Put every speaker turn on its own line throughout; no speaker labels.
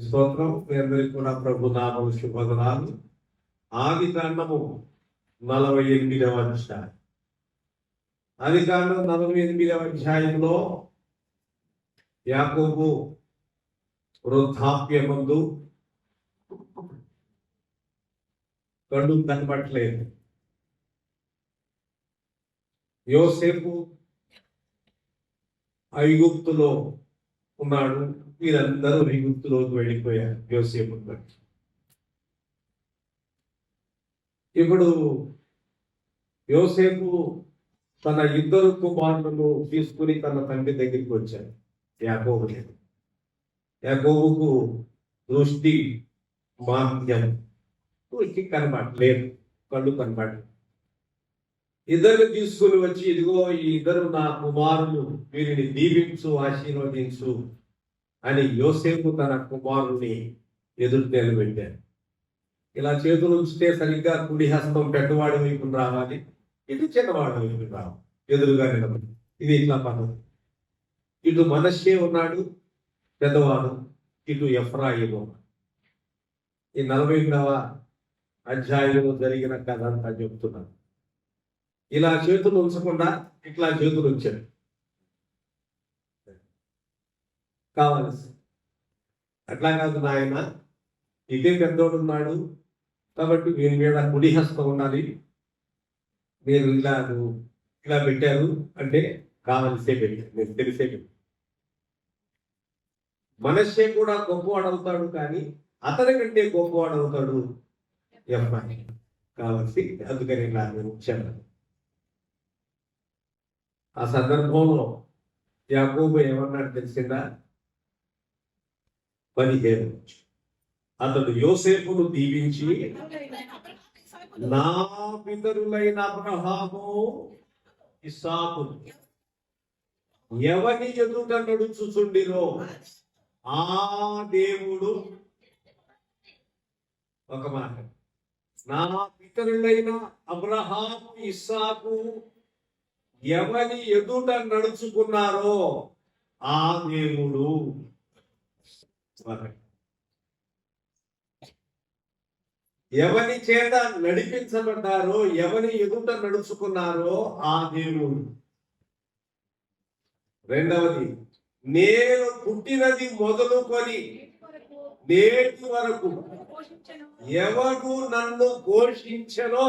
స్తోత్రం. మీ అందరికీ కూడా ప్రభు నామము శుభోదనాలు. ఆది కాండము 48వ అధ్యాయం. ఆది కాండం 48వ అధ్యాయంలో యాకోబు వృద్ధాప్యమందు కళ్ళు కనబట్టలేదు. యోసేపు ఐగుప్తులో ఉన్నాడు. వీరందరూ ఐగుప్తులోకి వెళ్ళిపోయారు యోసేపు బట్టి. ఇప్పుడు యోసేపు తన ఇద్దరు కుమారులను తీసుకుని తన తండ్రి దగ్గరికి వచ్చాడు. యాకోబుకు దృష్టి మాంద్యం, దృష్టి కనబడలేదు, కళ్ళు కనబడలేదు. ఇద్దరు తీసుకుని వచ్చి, ఇదిగో ఈ ఇద్దరు నా కుమారులు, వీరిని దీవించు, ఆశీర్వదించు అని యోసేపు తన కుమారుని ఎదురు నిలబెట్టారు. ఇలా చేతులు ఉంచితే సరిగ్గా కుడి హస్తం పెద్దవాడి వైపు రావాలి, ఇటు చిన్నవాడి వైపు రావాలి, ఎదురుగా నిలబడి. ఇది ఇట్లా పద్ధతి. ఇటు మనష్షే ఉన్నాడు పెద్దవాడు, ఇటు ఎఫ్రాయిము. ఈ 48వ అధ్యాయంలో జరిగిన కథ అంతా చెప్తున్నాను. ఇలా చేతులు ఉంచకుండా ఇట్లా చేతులు ఉంచాడు. కావాల్సి అట్లా కాదు నాయన, ఇదే పెద్దోడు ఉన్నాడు కాబట్టి వీరి మీద కుడి హస్తం ఉండాలి, మీరు ఇలా పెట్టారు అంటే కావలసే పెట్టారు, మీరు తెలిసే పెట్టారు. మనష్షే కూడా గొప్పవాడు అవుతాడు, కానీ అతని కంటే గొప్పవాడు అవుతాడు ఎఫ్రాయి. కావలసి అందుకని ఇలా నేను వచ్చాను. ఆ సందర్భంలో యాకోబు ఏమన్నాడు తెలిసిందా? 15. అతడు యోసేపును దీవించి, నా పితరులైన అబ్రహాము ఇస్సాకు ఎవని ఎదుట నడుచుచుండిరో ఆ దేవుడు, ఒక మాట, నా పితరులైన అబ్రహాము ఇస్సాకు ఎవని ఎదుట నడుచుకున్నారో ఆ దేవుడు, ఎవని చేత నడిపించబడ్డారో, ఎవని ఎదుట నడుచుకున్నారో ఆ దేవుడు. రెండవది, నేను పుట్టినది మొదలుకొని నేటి వరకు ఎవడు నన్ను పోషించనో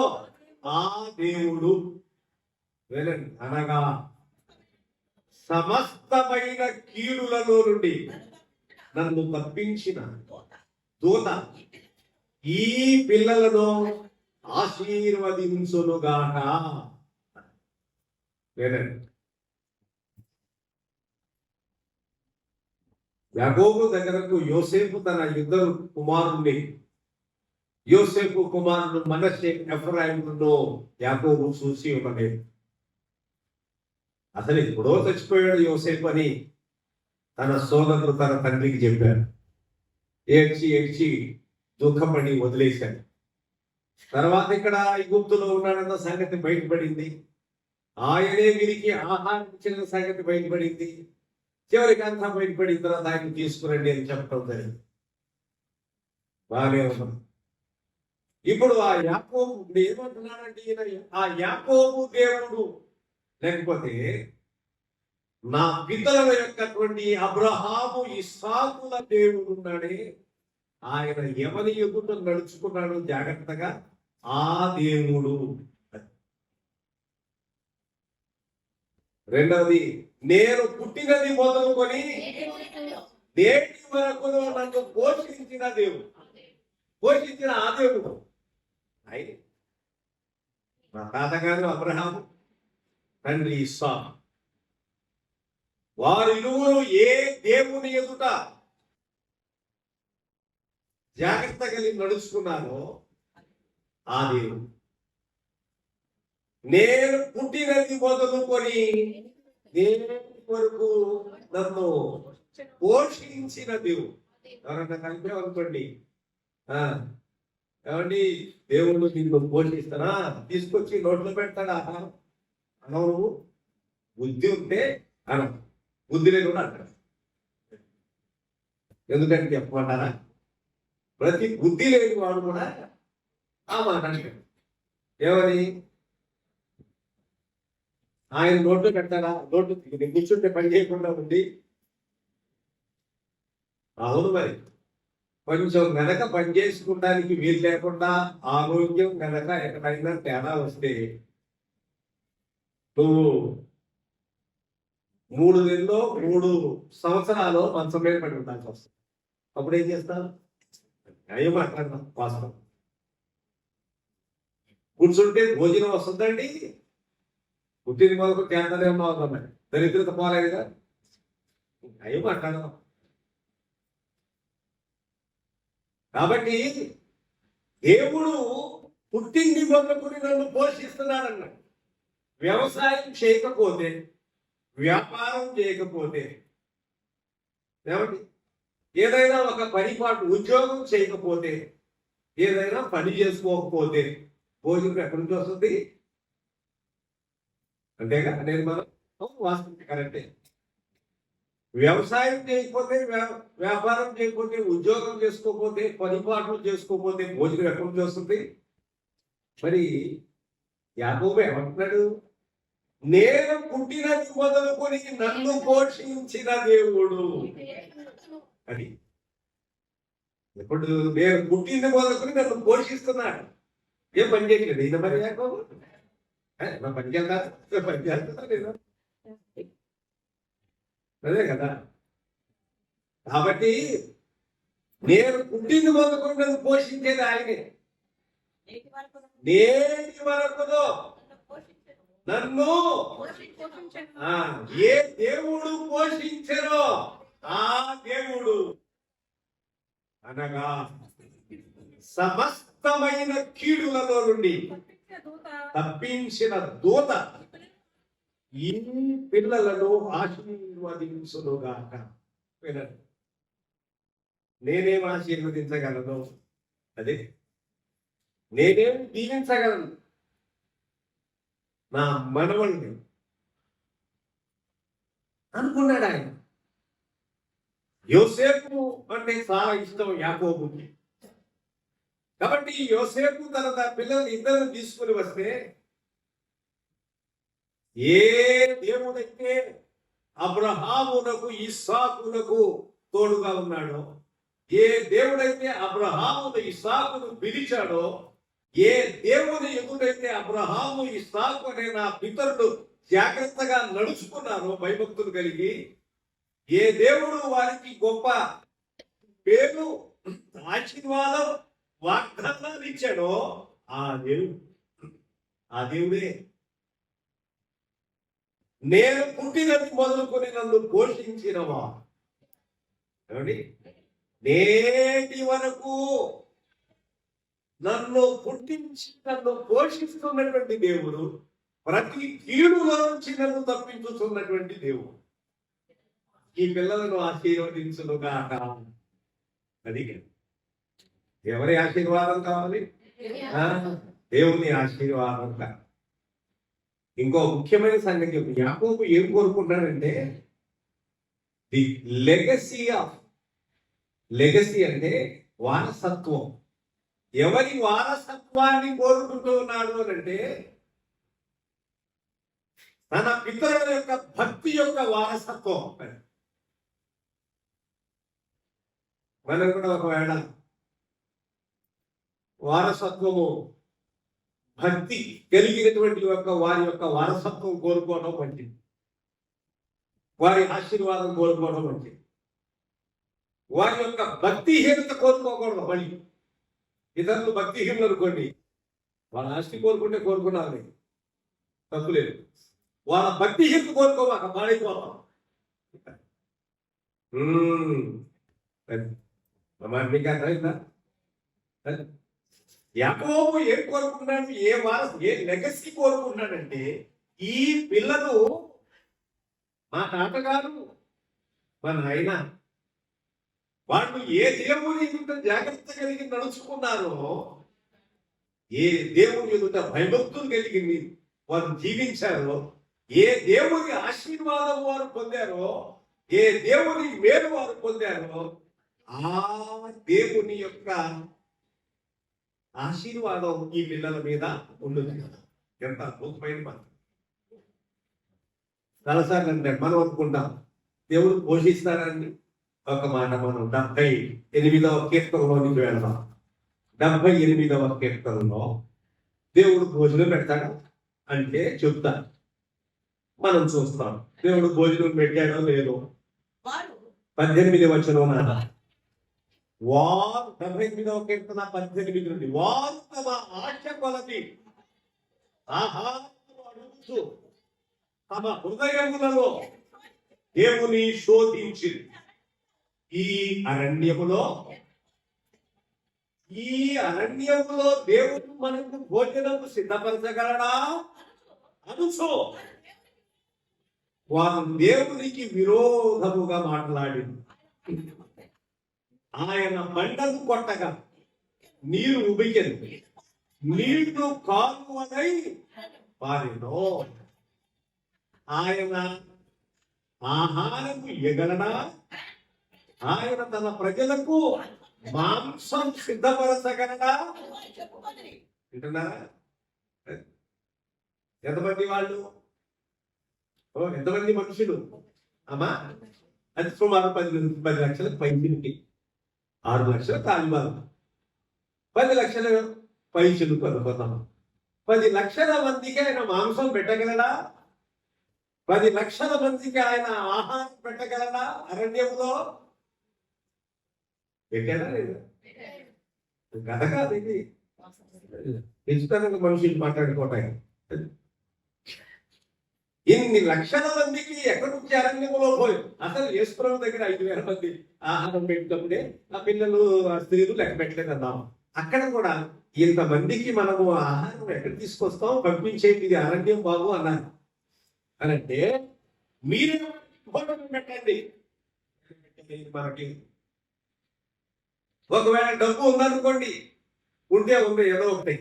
ఆ దేవుడు. వినండి, అనగా సమస్తమైన కీడులలో నుండి నన్ను తప్పించిన దూత ఈ పిల్లలను ఆశీర్వదించునుగాక. వినండి, యాకోబు దగ్గరకు యోసేపు తన ఇద్దరు కుమారుణ్ణి, యోసేపు కుమారుడు మనష్షే ఎఫ్రాయిమును యాకోబు చూసి ఉండలేదు. అసలు ఎప్పుడో చచ్చిపోయాడు యోసేపు అని తన సోదరుడు తన తండ్రికి చెప్పాడు. ఏడ్చి ఏడ్చి దుఃఖపడి వదిలేశాడు. తర్వాత ఇక్కడ ఐగుప్తులో ఉన్నాడన్న సంగతి బయటపడింది. ఆయనే వీరికి ఆహారం ఇచ్చిన సంగతి బయటపడింది. చివరికి అంతా బయటపడిన తర్వాత ఆయన తీసుకురండి అని చెప్పడం జరిగింది. బాగానే ఉన్నాం. ఇప్పుడు ఆ యాకోబు ఏమంటున్నాడంటే, ఆ యాకోబు దేవుడు, లేకపోతే నా పితరుల యొక్కటువంటి అబ్రహాము ఇస్సాకుల దేవుడు ఉన్నాడే, ఆయన ఎవరి ఎదుట నడుచుకున్నాడు జాగ్రత్తగా, ఆ దేవుడు. రెండవది, నేను పుట్టినది మొదలుకొని నేటి వరకు నన్ను పోషించిన దేవుడు, పోషించిన ఆ దేవుడు. ఆయన మా తాతగారు అబ్రహాము, తండ్రి ఇస్సాకు, వారిరువురు ఏ దేవుని ఎదుట జాగ్రత్త కలిగి నడుచుకున్నారో ఆ దేవుడు. నేను పుట్టినది మొదలుకొని నేటి వరకు నన్ను పోషించిన దేవుడు. ఎవరన్నా కలిపేమనుకోండి, ఏమండి దేవుడు నిన్ను పోషిస్తానా, తీసుకొచ్చి నోట్లో పెడతాడా అనవు. బుద్ధి ఉంటే అన, బుద్ధి లేకుండా అంటాడు. ఎందుకంటే చెప్పమంటారా, ప్రతి బుద్ధి లేని వాడు కూడా ఆ మాట అంటాడు. ఏమని? ఆయన నోట్లు పెట్టారా? నోట్లు కూర్చుంటే పని చేయకుండా ఉంది. అవును, మరి కొంచెం వెనక పని చేసుకోవడానికి వీలు లేకుండా ఆరోగ్యం కనుక ఎక్కడైనా తేడా వస్తే నువ్వు 3 నెలలో 3 సంవత్సరాలు మంచం మీద పడి ఉండాల్సి వస్తుంది. అప్పుడు ఏం చేస్తావు? అయ్యో మాట్లాడదాం వాస్తవం. కూర్చుంటే భోజనం వస్తుందండి. పుట్టిన మొదలు కేంద్రాలు ఏమన్నా అవుతామని దరిద్రత పోలేదుగా. అయ్యో మాట్లాడదాం. కాబట్టి దేవుడు పుట్టింది మొదలుకొని నన్ను పోషిస్తున్నాడన్నాడు. వ్యవసాయం చేయకపోతే, వ్యాపారం చేయకపోతే, ఏమండి, ఏదైనా ఒక పనిపాటు ఉద్యోగం చేయకపోతే, ఏదైనా పని చేసుకోకపోతే భోజనం ఎక్కడి నుంచి వస్తుంది? అంతేగా అనేది మనం వాస్తవం కరెక్టే. వ్యవసాయం చేయకపోతే, వ్యాపారం చేయకపోతే, ఉద్యోగం చేసుకోకపోతే, పనిపాట్లు చేసుకోకపోతే భోజనం ఎక్కడి నుంచి వస్తుంది? మరి యాకోబు ఏమంటున్నాడు? నేను పుట్టినది మొదలుకొని నన్ను పోషించిన దేవుడు అది. ఇప్పుడు నేను పుట్టింది మొదలుకొని నన్ను పోషిస్తున్నాడు. ఏం పని చేయట్లేదు ఈయన. మరి యాకోబు పని చేస్తా లేదా? అదే కదా. కాబట్టి నేను పుట్టింది మొదలుకొని నన్ను పోషించేది ఆయనే. నేటి వరకు నన్ను ఏ దేవుడు పోషించరో ఆ దేవుడు అనగా సమస్తమైన కీడులలో నుండి తప్పించిన దూత ఈ పిల్లలను ఆశీర్వదించునుగాక. వినండి, నేనేం ఆశీర్వదించగలను? అదే నేనేం దీవించగలను? నా మనవల్ని అనుకున్నాడు ఆయన. యోసేపు అంటే చాలా ఇష్టం యాకోబుకి. కాబట్టి యోసేపు తన పిల్లల్ని ఇద్దరు తీసుకుని వస్తే, ఏ దేవుడైతే అబ్రహామునకు ఇస్సాకునకు తోడుగా ఉన్నాడో, ఏ దేవుడైతే అబ్రహామును ఇస్సాకును పిలిచాడో, ఏ దేవుని ఎదురైతే అబ్రహాము ఇస్సాకు అనే నా పితరుడు జాగ్రత్తగా నడుచుకున్నారో భయభక్తులు కలిగి, ఏ దేవుడు వారికి గొప్ప పేరు, ఆశీర్వాదం, వాగ్దానాలు ఇచ్చాడో ఆ దేవుడే నేను పుట్టినది మొదలుకొని నన్ను పోషించినవా. నేటి వరకు నన్ను పుట్టించి నన్ను పోషిస్తున్నటువంటి దేవుడు, ప్రతి కీడులో నుంచి నన్ను తప్పించుతున్నటువంటి దేవుడు. ఈ పిల్లలను ఆశీర్వదించునుగాక. అది ఎవరి ఆశీర్వాదం కావాలి? దేవుని ఆశీర్వాదం కావాలి. ఇంకో ముఖ్యమైన సంగతి, యాకోబు ఏం కోరుకుంటాడంటే ది లెగసీ అంటే వారసత్వం. ఎవరి వారసత్వాన్ని కోరుకుంటూ ఉన్నాడు అంటే తన పితరుల యొక్క భక్తి యొక్క వారసత్వం. మనం కూడా ఒకవేళ వారసత్వము, భక్తి కలిగినటువంటి వారి యొక్క వారసత్వం కోరుకోవడం మంచిది. వారి ఆశీర్వాదం కోరుకోవడం మంచిది. వారి యొక్క భక్తిహీనత కోరుకోకూడదు. మళ్ళీ ఇతరులు భక్తిహీనులు అనుకోండి, వాళ్ళ ఆస్తి కోరుకుంటే కోరుకున్నారు, తప్పులేదు. వాళ్ళ భక్తిహీనత కోరుకోమాక, పాడైపోతాం. మీకు అర్థమైందా? యాకోబు ఏం కోరుకున్నాడు? ఏ లెగసీ కోరుకున్నాడంటే, ఈ పిల్లలు మా తాతగారు, మా నాయన, వాళ్ళు ఏ దేవుని ఎదుట జాగ్రత్త కలిగి నడుచుకున్నారో, ఏ దేవుని ఎదుట భయభక్తులు కలిగి వారు జీవించారో, ఏ దేవుని ఆశీర్వాదం వారు పొందారో, ఏ దేవుని మేలు వారు పొందారో, ఆ దేవుని యొక్క ఆశీర్వాదం ఈ పిల్లల మీద ఉండదు. ఎంత అద్భుతమైన మాట. చాలాసార్లు అంటే మనం అనుకుంటాం దేవుడు పోషిస్తారని. ఒక మాట మనం 78వ కీర్తనలోనికి వెళ్దాం. 78వ కీర్తనలో దేవుడు భోజనం పెడతాడు అంటే చెప్తాను. మనం చూస్తాం దేవుడు భోజనం పెట్టాడో లేదో. 18వ వచనం వారు 78వ కీర్తన 18 నుండి వారు తమ ఆశ కొలది ఆహారము అడుగుతూ తమ హృదయములలో దేవుని శోధించి ఈ అరణ్యములో దేవుడు మనకు భోజనము సిద్ధపరచగలడా అనుసో వారు దేవునికి విరోధముగా మాట్లాడింది. ఆయన బండలు కొట్టగా నీరు ఉబికెను, నీళ్లు కాలువలై పారెను. ఆయన ఆహారము ఎగలడా? ఆయన తన ప్రజలకు మాంసం సిద్ధపరచగలడా? వింటున్నారా? ఎంతమంది వాళ్ళు? ఎంతమంది మనుషులు అమ్మా? అది సుమారు 10 లక్షల పైచిలుకి, 6 లక్షల తాలిబాలు, 10 లక్షల పైచిలుకు అనుకుందాం. 10 లక్షల మందికి ఆయన మాంసం పెట్టగలడా? 10 లక్షల మందికి ఆయన ఆహారం పెట్టగలడా? అరణ్యములో పెట్టాడా లేదా? కథ కాదు ఇది. పెంచుతానికి మనుషులు మాట్లాడుకోవటానికి. ఇన్ని లక్షల మందికి ఎక్కడి నుంచి అరణ్యములో పోయి అసలు యేసుప్రభు దగ్గర 5,000 మంది ఆహారం పెట్టినప్పుడే ఆ పిల్లలు ఆ స్త్రీలు లెక్క పెట్టలేదు అన్నాం. అక్కడ కూడా ఇంతమందికి మనము ఆహారం ఎక్కడ తీసుకొస్తాం, పంపించేది ఇది అరణ్యం బాబు అన్నారు. అనంటే మీరే భోజనం పెట్టండి. మనకి ఒకవేళ డబ్బు ఉందనుకోండి, ఉంటే ఉంది ఏదో ఒకటి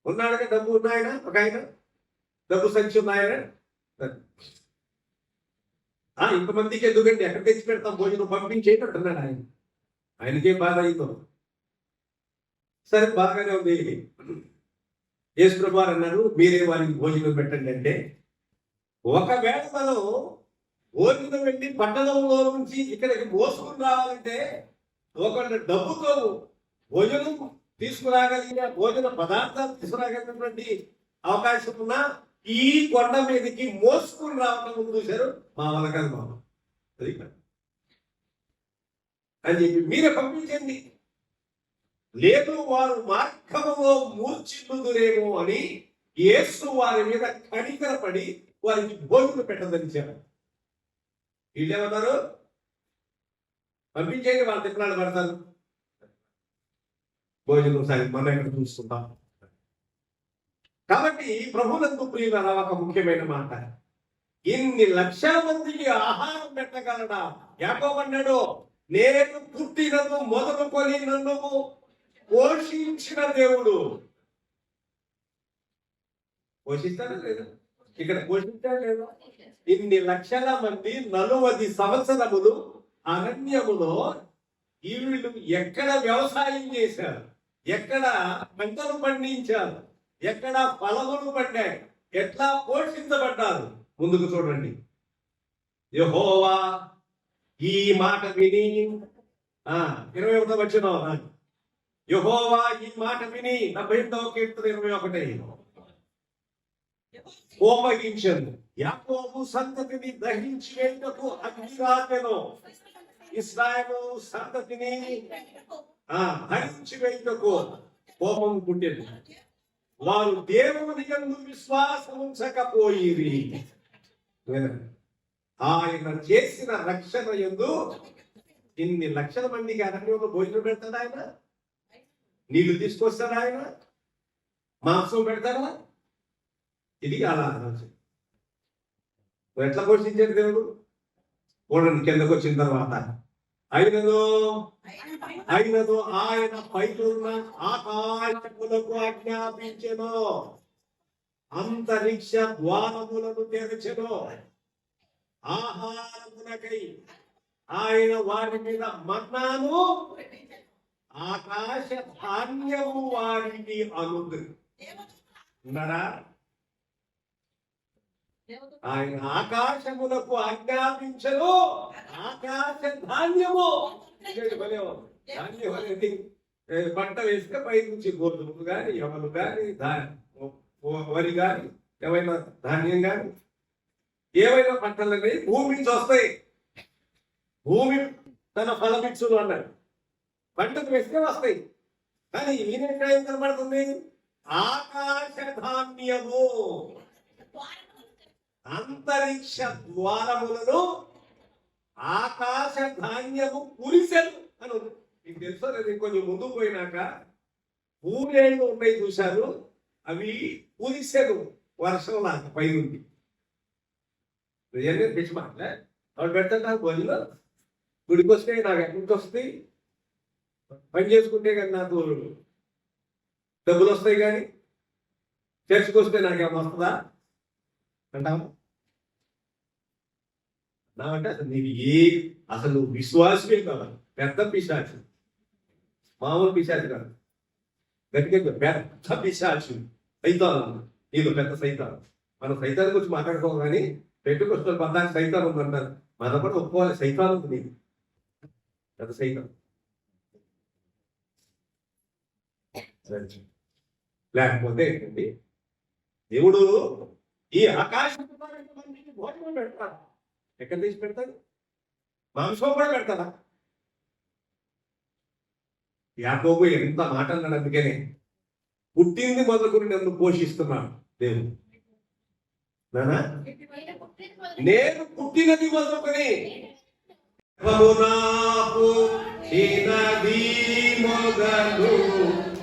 ఉన్నాడుగా, డబ్బు ఉన్నాయన ఒక ఆయన డబ్బు సంచి ఉన్నాయన, ఇంతమందికి ఎందుకండి ఎక్కడ తెచ్చి పెడతాం భోజనం పంపించేది అంటున్నాడు ఆయన. ఆయనకేం బాధ అయిందో. సరే బాగానే ఉంది. యేసుప్రభు అన్నారు మీరే వారికి భోజనం పెట్టండి అంటే, ఒకవేళ మనం భోజనం వెళ్ళి పట్టణంలో నుంచి ఇక్కడికి మోసుకుని రావాలంటే ఒకళ్ళ డబ్బుతో భోజనం తీసుకురాగలిగిన భోజన పదార్థాలు తీసుకురాగలిగినటువంటి అవకాశం ఉన్నా ఈ కొండ మీదకి మోసుకుని రావడం ముందు చూశారు మా వలకాలి బాబు అని చెప్పి మీరే పంపించండి, లేదు వారు మార్గములో మూర్ఛిల్లుదురేమో అని యేసు వారి మీద కనికరపడి వారికి భోజనం పెట్టదని చెప్పారు. వీళ్ళేమన్నారు? పంపించేయండి, వాళ్ళ తిప్పలాలు పడతారు, భోజనం సరే మనం ఎక్కడ చూసుకుంటాం. కాబట్టి ప్రభువునందు ప్రియులారా ఒక ముఖ్యమైన మాట, ఇన్ని లక్షల మందికి ఆహారం పెట్టగలడా? యాకోబు అన్నాడు, నేను పుట్టినను మొదలుకొని నన్ను పోషించిన దేవుడు. పోషిస్తాడా లేదా? ఇక్కడ పోషిస్తాడా లేదా? ఇన్ని లక్షల మంది 40 సంవత్సరములు అరణ్యములో వీళ్ళు ఎక్కడ వ్యవసాయం చేశారు, ఎక్కడ పంటలు పండించారు, ఎక్కడ ఫలములు పడ్డాయి, ఎట్లా పోషించబడ్డారు? ముందుకు చూడండి. యెహోవా ఈ మాట విని 21వ వచనం, యెహోవా ఈ మాట విని 78వ కీర్తన 21 కోపగించను, యాకోబు సంతతిని దహించి వేయుటకు అగ్నిరాజెను, ఇశ్రాయేలు సంతతిని హరించి వేయుటకు కోపం పుట్టెను, వారు దేవుని యందు విశ్వాసం ఉంచకపోయిరి. ఆయన చేసిన రక్షణ యందు ఇన్ని లక్షల మందికి అరణ్యంలో భోజనం పెడతాడు ఆయన, నీళ్లు తీసుకొస్తాడు ఆయన, మాంసం పెడతాడా? ఇది అలా ఎట్లా పోషించాడు దేవుడు? చూడండి కిందకు వచ్చిన తర్వాత, అయినదో ఆయన పైనున్న ఆకాశములకు ఆజ్ఞాపించెను, అంతరిక్ష ద్వారములను తెరచెను, ఆహారమునకై ఆయన వారి మీద మన్నాను ఆకాశ ధాన్యము వారికి అనుగ్రహించున్నారా. ఆయన ఆకాశమునకు ఆజ్ఞాపించను ఆకాశ ధాన్యము. ధాన్యం అనేది పంట వేస్తే పై నుంచి గోధుమలు కానీ ఎవరు కానీ వరి కానీ ఏమైనా ధాన్యం కానీ ఏవైనా పంటలు అనేవి భూమి నుంచి వస్తాయి. భూమి తన ఫలమిచ్చును అన్నాడు. పంటకు వేస్తే వస్తాయి. కానీ ఈయన ఏం కనబడుతుంది? ఆకాశ ధాన్యము అంతరిక్ష ద్వారములను ఆకాశ ధాన్యము కురిసెను అని ఉంది. మీకు తెలుసో లేదు, కొంచెం ముందుకు పోయినాక పూరేళ్ళు ఉన్నాయి చూశారు, అవి కురిసెను వర్షం లాగా పైనుండి. పిచ్చి మాట అవి పెడతాను భోజనం గుడికి వస్తే నాకు ఎక్కడికి వస్తాయి, పని చేసుకుంటే కానీ నాకు డబ్బులు వస్తాయి, కానీ చర్చికి వస్తే నాకేమో వస్తుందా అంటాము. నాకంటే అసలు నీకు అసలు నువ్వు విశ్వాసమే కావాలి. పెద్ద పిశాచి, మామూలు పిశాచి కాదు, గట్టిగా పెద్ద పిశాచి సైతాను. నీళ్ళు పెద్ద సైతాను. మనం సైతాన్ని గురించి మాట్లాడుకోవాలి, కానీ పెట్టుకొస్తున్న పదానికి సైతాన్ ఉందంటారు. మనం కూడా ఒప్పుకోవాలి, సైతాన్ ఉంది నీకు, పెద్ద సైతాన్. లేకపోతే ఏంటండి, దేవుడు ఈ ఆకాశం భోజనం పెడతాడు. ఎక్కడ తీసి పెడతాడు? మాంసం కూడా పెడతాడా? యాకోబు ఎంత మాట అన్నాడు. అందుకనే పుట్టింది మొదలుకొని నన్ను పోషిస్తున్నాను దేవుడు. నేను పుట్టినది మొదలుకొని మొదలు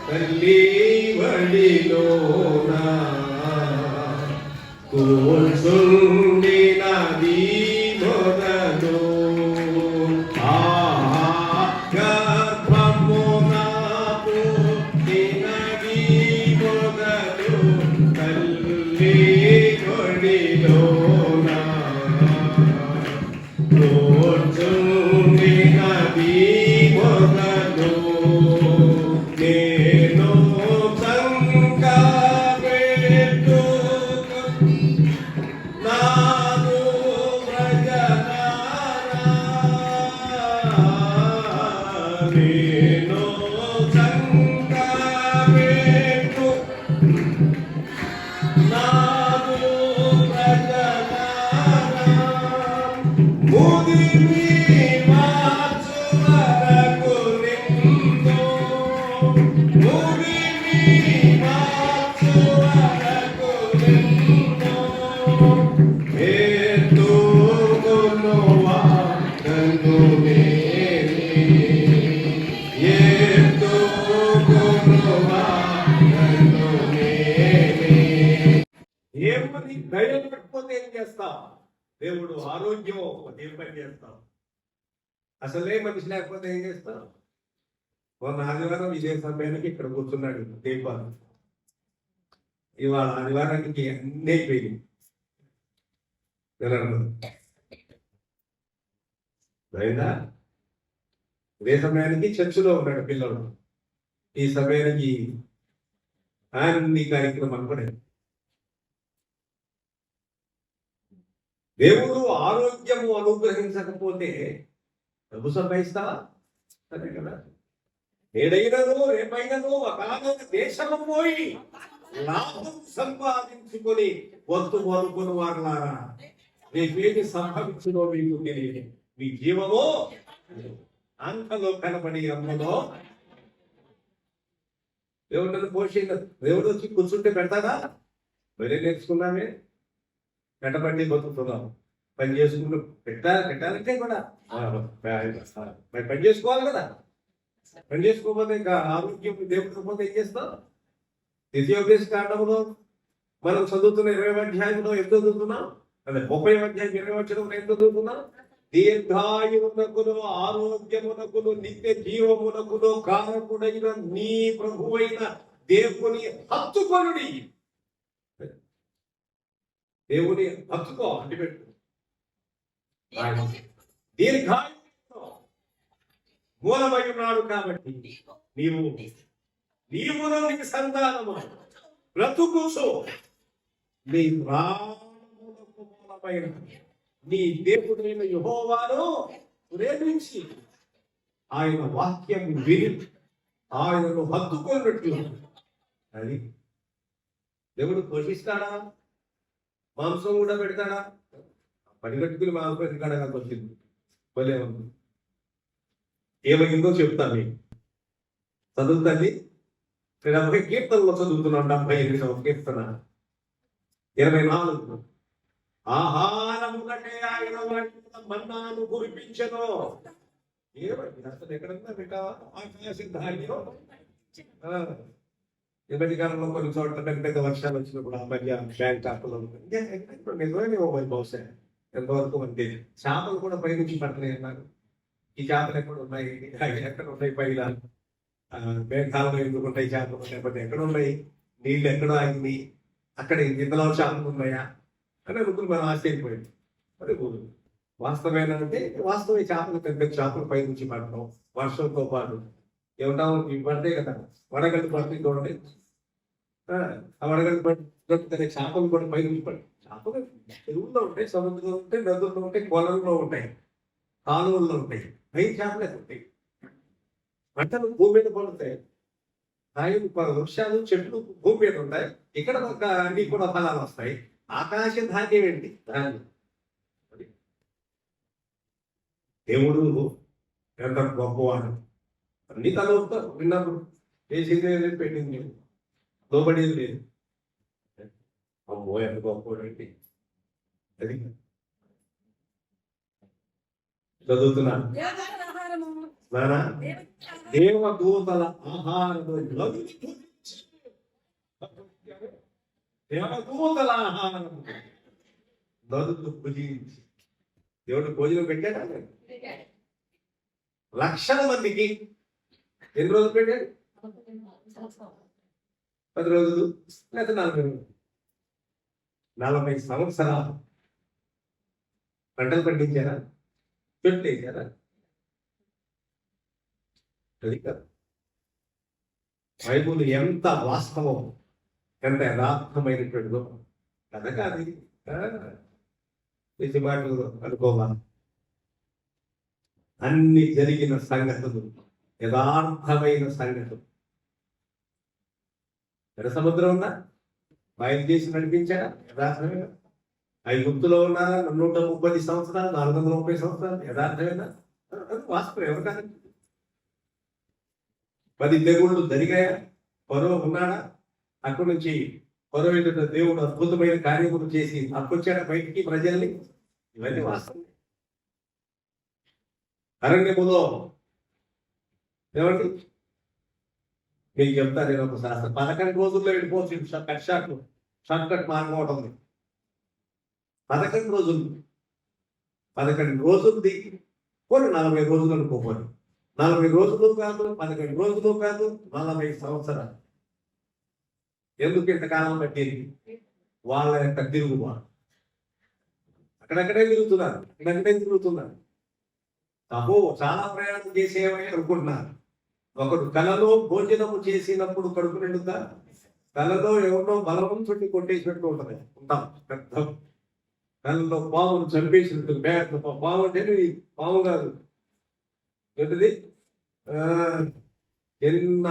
తల్లి వడిలోనా కూర్చుండినది మొదలు గర్భమునకు తినది మొదలు తల్లి వడిలోనా కూర్చుండినది మొదలు నేను దేవుని దయ లేకపోతే ఏం చేస్తావు? దేవుడు ఆరోగ్యం ఏం పని చేస్తావు? అసలే మనిషి లేకపోతే ఏం చేస్తావు? మొన్న ఆదివారం ఇదే సమయానికి ఇక్కడ కూర్చున్నాడు దీపాలు. ఇవాళ ఆదివారానికి అన్నీ అయిపోయింది. అయిందా? ఇదే సమయానికి చర్చిలో ఉన్నాడు పిల్లలు. ఈ సమయానికి అన్ని కార్యక్రమాలు కూడా. దేవుడు ఆరోగ్యము అనుగ్రహించకపోతే డబ్బు సంపాదిస్తావా? సరే కదా. ఏడైనను రేపైనను ఒక దేశము పోయి లాభం సంపాదించుకొని వస్తు వరుకుని వారులారా, రేపేది సంభవించునో మీకు తెలియదు. మీ జీవము అంతలో కనబడి అమ్మలో దేవుడు పోషణ. దేవుడు వచ్చి కూర్చుంటే పెడతాడా? మరే నేర్చుకున్నామే, పెట్టబట్టి బతుకుతున్నాం. పని చేసుకుంటూ పెట్టాలంటే కూడా మరి పని చేసుకోవాలి కదా. పని చేసుకోకపోతే ఇంకా ఆరోగ్యం దేవుడికి పోతే ఏం చేస్తాం? ద్వితీయోపదేశ కాండంలో మనం చదువుతున్న 20వ అధ్యాయంలో ఎంత చదువుతున్నాం? అదే 30వ అధ్యాయం 20వ వచనంలో ఎంత చదువుతున్నాం? దీర్ఘాయువునకును ఆరోగ్యమునకును నిత్య జీవమునకును కారకుడైన నీ ప్రభువైన దేవుని హత్తుకొనుడి. దేవుని హత్తుకో, అంటిపెట్టు. దీర్ఘాయు మూలమై ఉన్నాడు కాబట్టి నీవు నీకు సంతానము బ్రతుకుచు నీ ప్రాణములకు మూలమైన నీ దేవుడైన యెహోవాను ప్రేమించి ఆయన వాక్యం విని ఆయనను హత్తుకున్నట్లు అది దేవుడు పోషిస్తాడా? మాంసం కూడా పెడతాడా? పనిగట్టుకుని మాంసం పెడతాడా? నాకు వచ్చింది భలే ఉంది. ఏమైందో చెప్తాను మీకు. చదువుతుంది 70 కీర్తనలో చదువుతున్నాను. 78వ కీర్తన 24. ఆహారమునకే ఆయన వాటి మన్నాను కురిపించెను. ఏమండి అసలు ఎక్కడన్నా పెట్టా ఆకాశ ధాన్యం. ఈ మధ్యకాలంలో కొన్ని చోట్ల పెద్ద పెద్ద వర్షాలు వచ్చినప్పుడు ఆ మధ్య బ్యాంక్ టాప్లో నిజమే మరి బహుశా ఎంతవరకు అంటే చేపలు కూడా పైనుంచి పడుతున్నాయి అన్నారు. ఈ చేపలు ఎక్కడ ఉన్నాయి, ఎక్కడ ఉన్నాయి, పైన మేఘాలలో ఎందుకు ఉంటాయి చేపలు, లేకపోతే ఎక్కడ ఉన్నాయి, నీళ్ళు ఎక్కడ ఆగింది, అక్కడ ఇంతలో చేపలు ఉన్నాయా అని అనుకుని మనం ఆశ్చర్యపోయింది. మరి వాస్తవేనా అంటే వాస్తవ చేపలు పెద్ద చేపలు పైనుంచి పడటం వర్షంతో పాటు ఏమంటాము ఇవి పడతాయి కదా, వడగళ్ళు పడుతుంది చూడండి. ఆ వడగళ్ళు పడుతుంది చేపలు కూడా పైనుంచి పడతాయి. చేపలు చెరువుల్లో ఉంటాయి, సముద్రంలో ఉంటాయి, నదుల్లో ఉంటాయి, పొలంలో ఉంటాయి, కాలువల్లో ఉంటాయి. పై చేపలే ఉంటాయి. పంటలు భూమి మీద పడుతాయి, కాయలు వృక్షాలు చెట్లు భూమి మీద ఉంటాయి. ఇక్కడ అన్ని కూడా ఫలాలు వస్తాయి. ఆకాశ ధాన్యం ఏంటి? ధాన్యం. దేవుడు ఎంత గొప్పవాడు. అన్ని తలవుతారు విన్నప్పుడు. చేసింది లేదు, పెట్టింది లేదు, లోబడేది లేదు. అమ్మో ఎంత గొప్పవాడు అండి. అది చదువుతున్నాను. దేవదూతల ఆహారము, దేవదూతల ఆహారము నదులు భుజించి. దేవుడు భోజనం పెట్టాడా? లక్షల మందికి. ఎన్ని రోజులు పెట్టాడు? 10 రోజులు లేదా 40 రోజులు. 40 సంవత్సరాలు పంటలు పండించారా? చెట్లు వేసారా? అది కాదు. బైబుల్ ఎంత వాస్తవం, ఎంత యథార్థమైనటువంటిదో కథ కాదు. ఇది మాటలు అనుకోవాలి. అన్ని జరిగిన సంగతులు యథార్థమైన సంగతులు. ఎర్ర సముద్రం ఉందా? బయలు చేసి నడిపించాడా? యథార్థమేనా? 5 గుర్తులో ఉన్నారా? 130 సంవత్సరాలు, 430 సంవత్సరాలు యథార్థమేనా? వాస్తవం. ఎవరు కాదు. 10 తెగుళ్ళు జరిగాయా? పరో ఉన్నాడా? అక్కడి నుంచి పరో ఎదుట దేవుడు అద్భుతమైన కార్యములు చేసి అక్కొచ్చాడా బయటికి ప్రజల్ని? ఇవన్నీ వాస్తవం. అరణ్యములో ఏమండి మీకు చెప్తా నేను ఒక శాస్త్రం. 11 రోజుల్లో వెళ్ళిపోవచ్చు. షార్ట్ కట్ మార్గం ఒకటి ఉంది. 11 రోజులు, 11 రోజులది పోనీ 40 రోజులు అనుకోపోయి. 40 రోజులు కాదు, 11 రోజులు కాదు, 40 సంవత్సరాలు. ఎందుకు ఇంతకాలం పట్టేది? వాళ్ళ యొక్క తిరుగుబాటు. అక్కడక్కడే తిరుగుతున్నారు, ఇక్కడక్కడే తిరుగుతున్నారు. అబ్బో చాలా ప్రయాణం చేసేవని అనుకుంటున్నారు. ఒకడు కలలో భోజనము చేసినప్పుడు కడుపు నిండుతా, కలలో ఎవరినో బలవంతుడిని కొట్టేసినట్టు ఉంటుంది. ఉంటాం పెద్ద కళ్ళలో పామును చంపేసినట్టు. పాము అంటే పాము కాదు, ఏంటిది చిన్న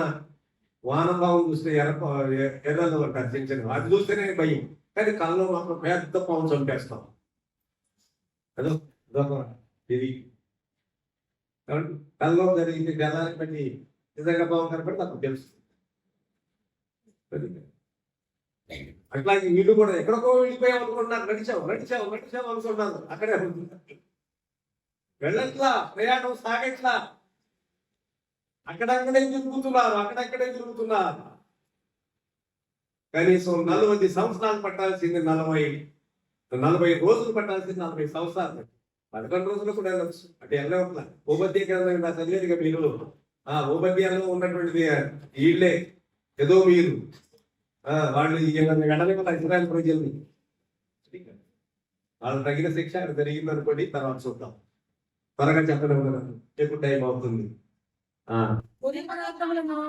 వానపాము చూస్తే ఎర్రలు అంటారు చిన్న చిన్న. అది చూస్తేనే భయం. కానీ కళ్ళలో మాత్రం పెద్ద పాము చంపేస్తాం. అదొక ఇది కళ్ళలో జరిగింది గలాన్ని బట్టి నిజంగా పాము కనపడి నాకు తెలుసు. అట్లాగే వీళ్ళు కూడా ఎక్కడికో వెళ్ళిపోయాం అనుకుంటున్నారు. నడిచావు అనుకుంటున్నారు. అక్కడే వెళ్ళట్లా, ప్రయాణం సాగట్లా. అక్కడక్కడే తిరుగుతున్నారు. కనీసం 40 సంవత్సరాలు పట్టాల్సింది 40 రోజులు పట్టాల్సింది 40 సంవత్సరాలు. 11 రోజులు కూడా వెళ్ళచ్చు. అంటే వెళ్ళవట్లా. ఉపధ్యాయం నా చదివేదిగా మీరు ఉపధ్యాయంలో ఉన్నటువంటిది వీళ్ళే. ఏదో మీరు వాళ్ళు వెంటనే ఇజ్రాయల్ ప్రజల్ని వాళ్ళు తగిన శిక్ష జరిగింది అనుకోండి. తర్వాత చూద్దాం. త్వరగా చెప్పడం ఎక్కువ టైం అవుతుంది. భోజన పదార్థములను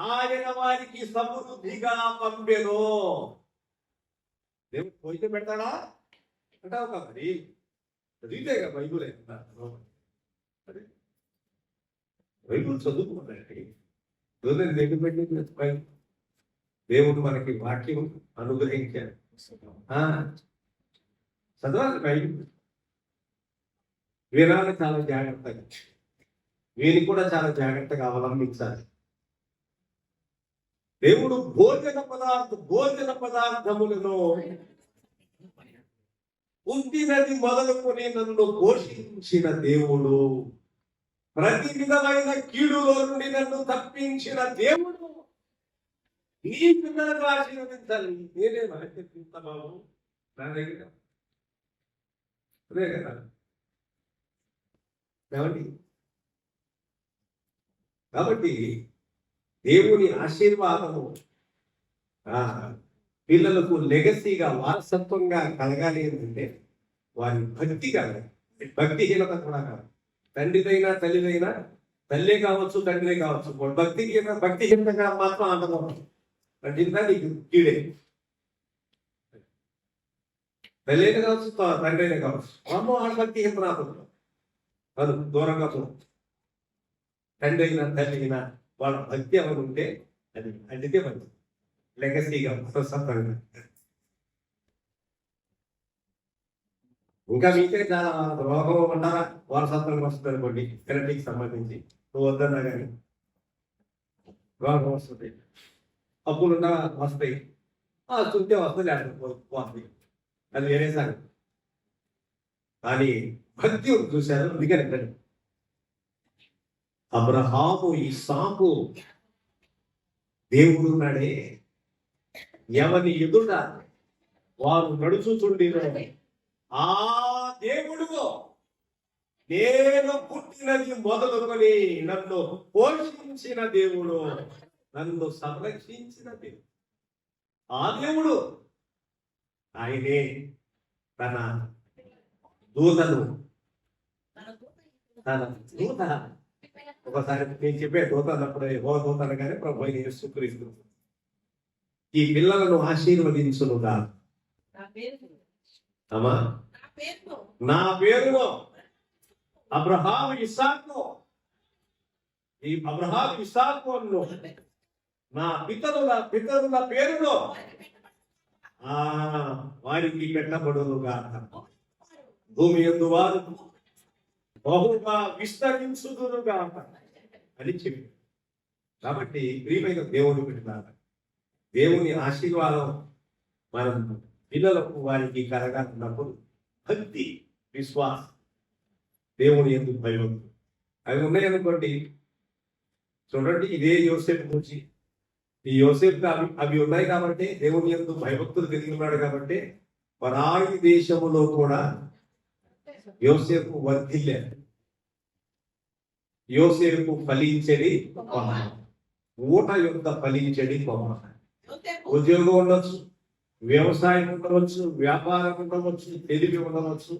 ఆయన వారికి సమృద్ధిగా పంపెను. దేవుడు భోజనం పెడతాడా అంటావు కదా, మరి చదివితే కదా బైబుల్ బైబుల్ చదువుకున్నాండి. దేవుడు పెట్టి దేవుడు మనకి వాక్యం అనుగ్రహించారు. చదవాలి బైబుల్, వినాలి చాలా జాగ్రత్తగా, వీని కూడా చాలా జాగ్రత్తగా అవలంబించాలి. దేవుడు భోజన పదార్థములను పుట్టినది మొదలుకొని నన్ను పోషించిన దేవుడు, ప్రతి విధమైన కీడులో నుండి నన్ను తప్పించిన దేవుడు, నీ పిల్లలకు ఆశీర్వదించాలి. నేనేమా చెప్తా బాబు నా దగ్గర అదే కదా కాబట్టి దేవుని ఆశీర్వాదము పిల్లలకు లెగసీగా వారసత్వంగా కలగాలి అంటే వారి భక్తి కలగాలి. భక్తిహీనత కూడా కాదు. తండ్రిదైనా తల్లిదైనా, తల్లే కావచ్చు తండ్రి కావచ్చు, భక్తిహీనతగా మాత్రం అంటున్నాం అంటే నీకు కీడే. తల్లినే కావచ్చు తండ్రినే కావచ్చు, అమ్మ వాళ్ళ భక్తిహీనత రాదు, అది దూరంగా చూడవచ్చు. తండ్రి అయినా తల్లి అయినా వాళ్ళ భక్తి ఎవరు ఉంటే అది అందుకే మంచి లెగసీగా స్వతంత్రంగా. ఇంకా మీకే చాలా రోగం ఉంటారా వారసత్వంగా వస్తుంది అనుకోండి, థెరపీకి సంబంధించి నువ్వు వద్దన్నా కానీ రోగం వస్తుంది, అప్పులు ఉన్నా వస్తాయి, చుట్టే వస్తుంది వస్తుంది, అది వేరే సంగతి. కానీ భక్తి చూశారు. అందుకని అబ్రహాము ఇస్సాకు దేవుడు ఉన్నాడే, ఎవరి ఎదుట వారు నడుచుచుండినో ఆ దేవుడు నేను పుట్టినది మొదలుకొని నన్ను పోషించిన దేవుడు, నన్ను సంరక్షించిన దేవుడు, ఆ దేవుడు ఆయనే తన దూతను ఒకసారి నేను చెప్పే దూత అన్నప్పుడు దూత అనగానే ప్రభు యేసుక్రీస్తు ఈ పిల్లలను ఆశీర్వదించునుగా. అమ్మా నా పేరులో అబ్రహాము ఇస్సాకు నా పితరుల పేరులో వారికి పెట్టబడునుగా. భూమి యందు వారు బహుగా విస్తరించుదురుగా అని చెప్పి. కాబట్టి ప్రియమైన దేవుని పెట్టినారు, దేవుని ఆశీర్వాదం మనం పిల్లలకు వారికి కలగాలన్నప్పుడు భక్తి, విశ్వాసం, దేవుని ఎందుకు భయం అవి ఉన్నాయనుకోండి. చూడండి, ఇదే యోసేపు గురించి, ఈ యోసేపు అవి ఉన్నాయి కాబట్టి దేవుని ఎందుకు భయభక్తులు కలిగి ఉన్నాడు కాబట్టి పరాయి దేశములో కూడా యోసేపు వర్ధిల్లాడు. యోసేపు ఫలించడి కొమ్మ, ఊట యొక్క ఫలించడి కొమ్మ. ఉద్యోగం ఉండవచ్చు, వ్యవసాయం ఉండవచ్చు, వ్యాపారం ఉండవచ్చు, తెలివి ఉండవచ్చు,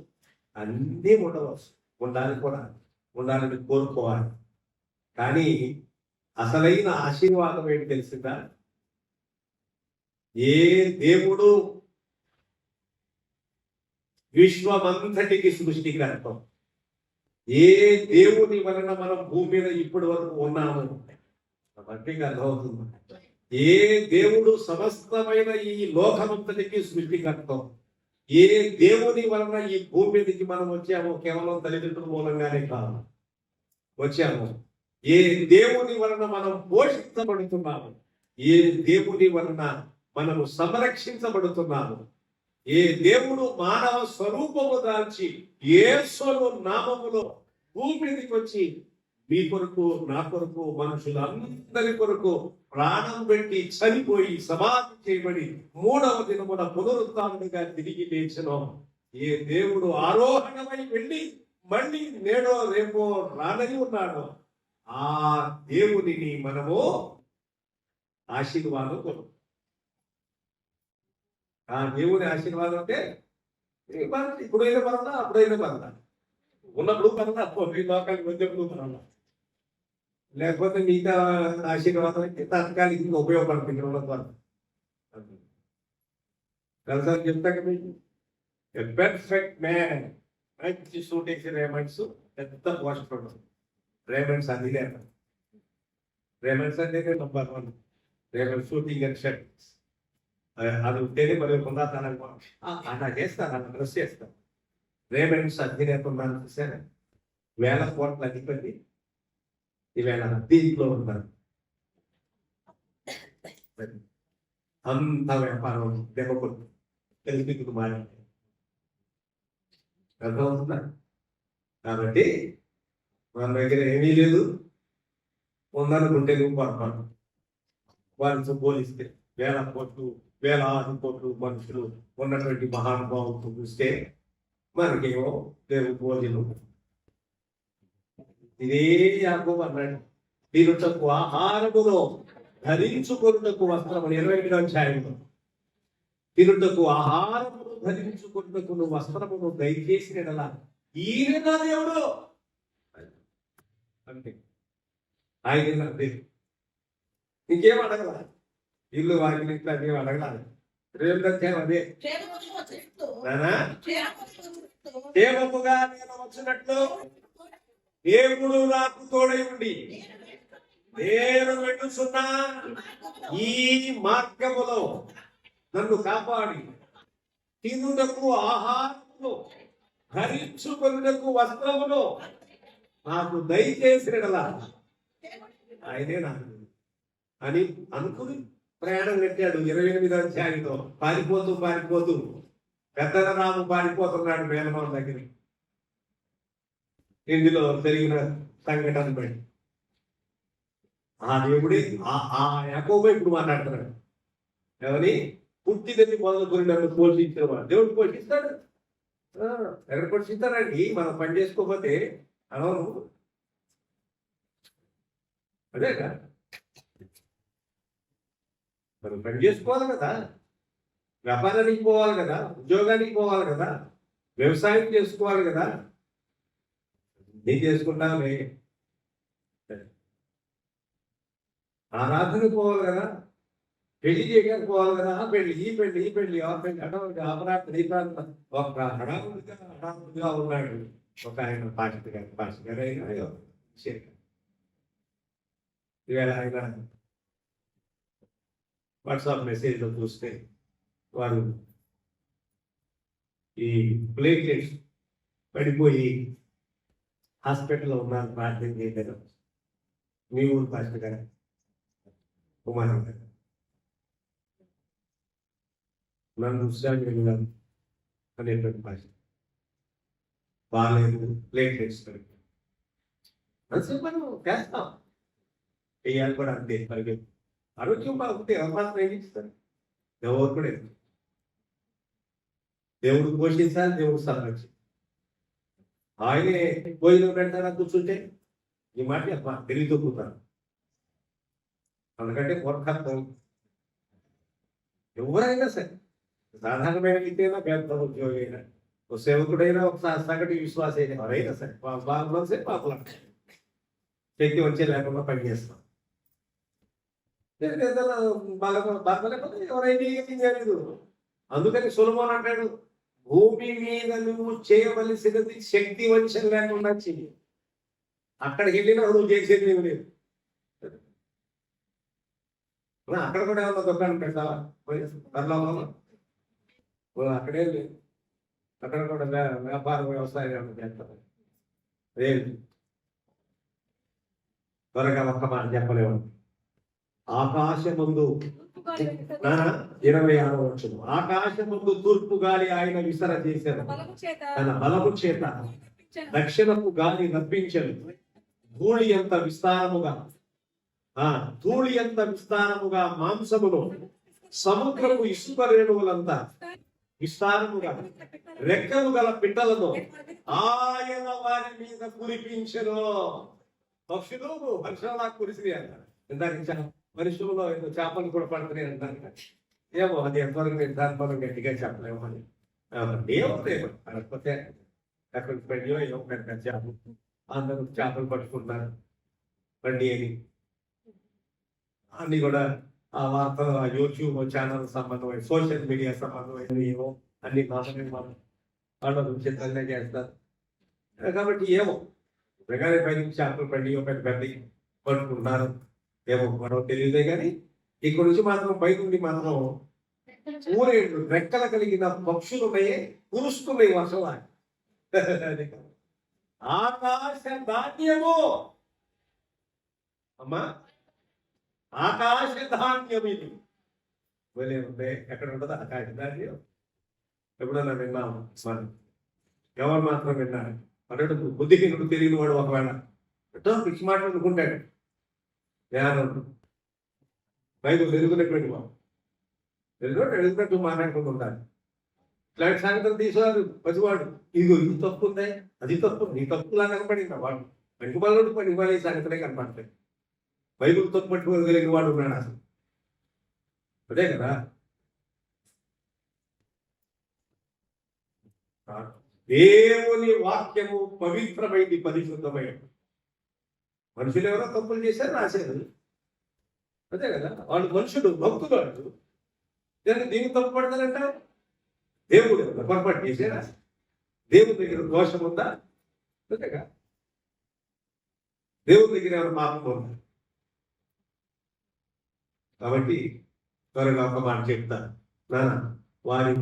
అన్నీ ఉండవచ్చు, ఉండాలని కోరుకోవాలి. కానీ అసలైన ఆశీర్వాదం ఏంటి తెలిసిందా? ఏ దేవుడు విశ్వమంతటికి సృష్టికర్తం, ఏ దేవుని వలన మనం భూమి మీద ఇప్పటి వరకు ఉన్నాము బట్టిగా అర్థమవుతుంది. ఏ దేవుడు సమస్తమైన ఈ లోకమంతటికి సృష్టికర్తం, ఏ దేవుని వలన ఈ భూమి మీదకి మనం వచ్చామో కేవలం తల్లిదండ్రుల మూలంగానే కాదు వచ్చాము. ఏ దేవుని వలన మనం పోషించబడుతున్నాము, ఏ దేవుని వలన మనము సంరక్షించబడుతున్నాము, ఏ దేవుడు మానవ స్వరూపము దాల్చి యేసు నామములో భూమి మీదకి వచ్చి మీ కొరకు, నా కొరకు, మనుషులందరి కొరకు ప్రాణం పెట్టి చనిపోయి సమాధి చేయబడి 3వ దినమున పునరుత్థానుడిగా తిరిగి లేచెను. ఏ దేవుడు ఆరోహణమై వెళ్ళి మళ్ళీ నేడో రేపో రానని ఉన్నాడు, ఆ దేవునిని మనము ఆశీర్వాదం కొను. ఆ దేవుని ఆశీర్వాదం అంటే ఇప్పుడైనా పరదా, అప్పుడైనా పరదా, ఉన్నప్పుడు మన మీ లోకానికి వచ్చేప్పుడు మన లేకపోతే మిగతా ఆశీర్వాదం అయితే తాత్కాలికంగా ఉపయోగపడుతుంది ఉండడం ద్వారా తెలుసా చెప్తా కదా మీకు పెర్ఫెక్ట్ మ్యాన్ మంచి సూట్ వేసి రేమండ్స్ పెద్ద పోషకుడు రేమండ్స్ అదిలే రేమండ్స్ అంటే number 1 Raymond shooting and shirt అది ఉంటేనే మరి పొందాతానని అలా చేస్తారు అలా డ్రెస్ చేస్తారు రేమండ్స్ అధినేత ఉన్నాను చూసారా 1000 కోట్ల అధిపతి ఈవేళ దీంట్లో ఉన్నారు అంత వ్యాపారం దెబ్బకొట్టు తెలుగు మాట అర్థమవుతుందా కాబట్టి మన దగ్గర ఏమీ లేదు ఉందనుకుంటే పొరపాటు వారితో పోలిస్తే 1000 కోట్లు 1000 కోట్లు మనుషులు ఉన్నటువంటి మహానుభావులతో చూస్తే మనకేమో దేవుడు భోజనం ఇదే యాకోబు అన్నాడు తిరుటకు ఆహారములో ధరించుకొనుటకు వస్త్రము 28వ అధ్యాయంలో తిరుటకు ఆహారమును ధరించుకొనుటకు నువ్వు వస్త్రమును దయచేసిన ఈయన నా దేవుడు అంటే ఆయన నా దేవుడు ఇంకేం అడగల ఇల్లు వాకిలి ఇట్లా ఏం అడగల రేపు అధ్యాయం అదే క్షేమముగా నేను వచ్చినట్లు దేవుడు నాకు తోడై ఉండి నేను వెళ్తున్నా ఈ మార్గములో నన్ను కాపాడి తినుటకు ఆహారమును ధరించుకొనుటకు వస్త్రమును నాకు దయచేసినలా ఆయనే నాకు అని అనుకుని ప్రయాణం కట్టాడు 28వ అధ్యాయంలో పారిపోతూ పెద్దల రాము పారిపోతున్నాడు మేనమామ దగ్గర ఇందులో జరిగిన సంఘటన బట్టి ఆ దేవుడి ఆ యాకోబు ఇప్పుడు మాట్లాడుతున్నాడు ఎవరి పుట్టిదని మొదలుకొని నన్ను పోషించిన వాడు దేవుడు పోషిస్తాడు ఎక్కడ పోషిస్తారండి మనం పని చేసుకోకపోతే అవును అదేగా మనం పని చేసుకోవాలి కదా వ్యాపారానికి పోవాలి కదా ఉద్యోగానికి పోవాలి కదా వ్యవసాయం చేసుకోవాలి కదా నేను చేసుకుంటామే ఆరాధనకు పోవాలి కదా పెళ్లి చేయడానికి పోవాలి కదా ఈ పెళ్లి అటువంటి అపరాధ ఒక హడావుడిగా ఉన్నాడు ఒక ఆయన పాస్టర్ గారు అయినా ఈవేళ ఆయన వాట్సాప్ మెసేజ్లో చూస్తే వారు ఈ ప్లేట్లెట్స్ పడిపోయి హాస్పిటల్లో ఉన్నారు ప్రార్థన చేయలేదు మీ ఊరు పాస్టర్ గారు కుమారం గారు నన్ను ఉత్సాహం గారు అనేటువంటి భాష బాగాలేదు ప్లేట్లెట్స్ పడిపోయి అంతసేపు మనం చేస్తాం వేయాలి కూడా అంతే పరిగెత్తి ఆరోగ్యం బాగుంటే అవకాశం ఏమి ఇస్తారు ఎవరు కూడా దేవుడు పోషించాలి దేవుడు సంరక్షించాలి ఆయనే భోజనం పెడతారా కూర్చుంటే ఈ మాట తెలియదొక్కుతాను అందుకంటే మూర్ఖత్వం ఎవరైనా సరే సాధారణమైన విద్యైనా పేద ఉద్యోగి అయినా ఒక సేవకుడైనా ఒక సగటు విశ్వాస అయినా ఎవరైనా సరే బాగా సరే పాపల శక్తి వచ్చే లేకుండా పనిచేస్తాం బాగలేకపోతే ఎవరైనా ఏం చేయలేదు అందుకని సులభం అంటాడు భూమి మీద నువ్వు చేయవలసినది శక్తి వంచన లేకుండా చెయ్యి అక్కడికి వెళ్ళినా నువ్వు చేసేది ఏమి లేదు అక్కడ కూడా ఏమన్నా దుకాణం పెడతావా అక్కడే లేదు అక్కడ కూడా వ్యాపార వ్యవసాయం ఏమన్నా చేస్తావా లేదు త్వరగా ఒక్క మాట చెప్పలేము ఆకాశమందు 26వ వచనం ఆకాశమందు తూర్పు గాలి ఆయన విసర చేశారు తన బలము చేత దక్షిణపు గాలి రప్పించను ధూళి ఎంత విస్తారముగా మాంసమును సముద్రపు ఇసుక రేణువులంతా విస్తారముగా రెక్కలు గల పిట్టలను ఆయన వారి మీద కురిపించను పక్షులు వర్షంలా కురిసి అన్నారు ఇందాక మనుషులలో ఏదో చేపలు కూడా పడుతున్నాయి అంటారు ఏమో అది ఎంతవరకు నిర్ధారణ గట్టిగా చెప్పలేము అని లేకపోతే అక్కడికి బండి ఏమో పెద్ద చేపలు, అందరూ చేపలు పట్టుకుంటున్నారు బండి అని అన్ని కూడా ఆ వార్త యూట్యూబ్ ఛానల్ సంబంధమైన సోషల్ మీడియా సంబంధమైన ఏమో అన్ని మనం వాళ్ళు చిత్రంగా చేస్తారు. కాబట్టి ఏమో ప్రకారం పై నుంచి చేపలు బండి ఒక బండి పట్టుకుంటున్నారు ఏమో మనం తెలియదే కానీ ఇక్కడ నుంచి మాత్రం బయట నుండి మాత్రం ఊరేళ్ళు రెక్కల కలిగిన పక్షులు ఉన్నాయి, కురుస్తున్నాయి వర్షం. ఆకాశ ధాన్యము అమ్మా, ఆకాశ ధాన్యం ఇది ఉంటే ఎక్కడ ఉంటుంది ఆకాశ ధాన్యం? ఎప్పుడన్నా విన్నాము మనం? ఎవరు మాత్రం విన్నారు? అటు బుద్ధిహీనుడు తెలియని వాడు ఒకవేళ ఎటో పిచ్చి మాట అనుకుంటాడు. జ్ఞానం బైబుల్ ఎదుగునటువంటి వాడు ఎదుగునట్టు మాట్లాడుకుంటూ ఉండాలి. ఇలాంటి సంగతులు తీసేవాడు పసివాడు, ఇదిగో ఇది తప్పు ఉందా, అది తప్పు, నీ తప్పులా కనపడింది వాడు వెనుకబడు పని ఇవాళ ఈ సంగతులే కనపడతాయి. బైబుల్ తప్పు పట్టుకోగలిగిన వాడు ఉన్నాడు అసలు, అదే కదా. దేవుని వాక్యము పవిత్రమైంది, పరిశుద్ధమైంది. మనుషులు ఎవరో తప్పులు చేశారు, రాశారు, అదే కదా. వాడు మనుషుడు, భక్తుడు, వాడు దీన్ని తప్పు పడతారంట. దేవుడు పొరపాటు చేశారా? దేవుడి దగ్గర దోషం ఉందా? అంతేగా. దేవుడి దగ్గర ఏమైనా పాపం ఉందా? కాబట్టి త్వరగా ఒక మాట చెప్తాను నాన్న. వారి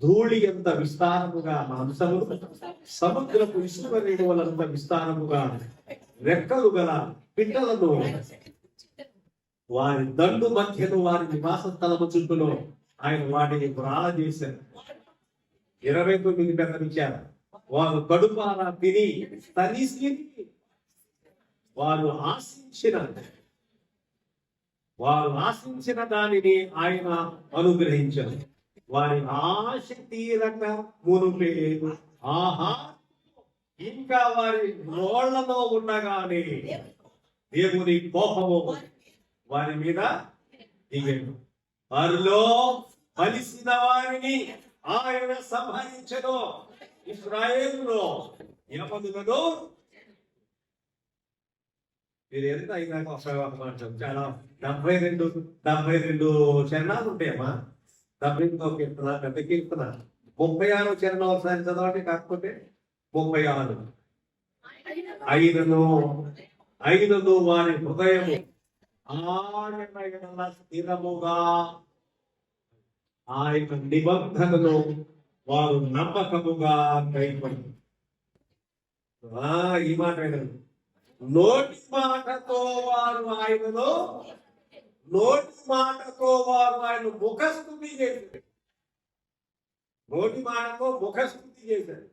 ధూళి ఎంత విస్తారముగా మాంసము, సముద్రపు ఇసుక రేణువులంత విస్తారముగా రెక్కలు గల పిట్టలను వారి దండు మధ్యలో వారి నివాస స్థలము చుట్టూలో ఆయన వాటిని ప్రాణ చేశారు. 29 బెదిరించారు. వారు కడుపారా తిని తనిసి వారు ఆశించిన దానిని ఆయన అనుగ్రహించారు. వారి ఆశ తీరక మునుపే ఆహా ఇంకా వారి నోళ్లలో ఉండగానే దేవుని కోపము వారి మీద దిగాడు. వారిలో ఫలిసిన వారిని ఆయన సంహరించను. ఇశ్రాయేలులో యమదులలో మీరు ఎంత అయినా చాలా 72 చరణాలు ఉంటాయమ్మా. 72 కీర్తన, పెద్ద కీర్తన. 36 చరణం ఒకసారి చదవండి. కాకపోతే 36 అయినను వారి హృదయము ఆయన స్థిరముగా, ఆయన నిబంధనను వారు నమ్మకముగా కైపడి. ఈ మాట వినండి. నోటి మాటతో వారు ఆయన ముఖస్థుతి చేశారు. నోటి మాటతో ముఖస్థుతి చేశారు.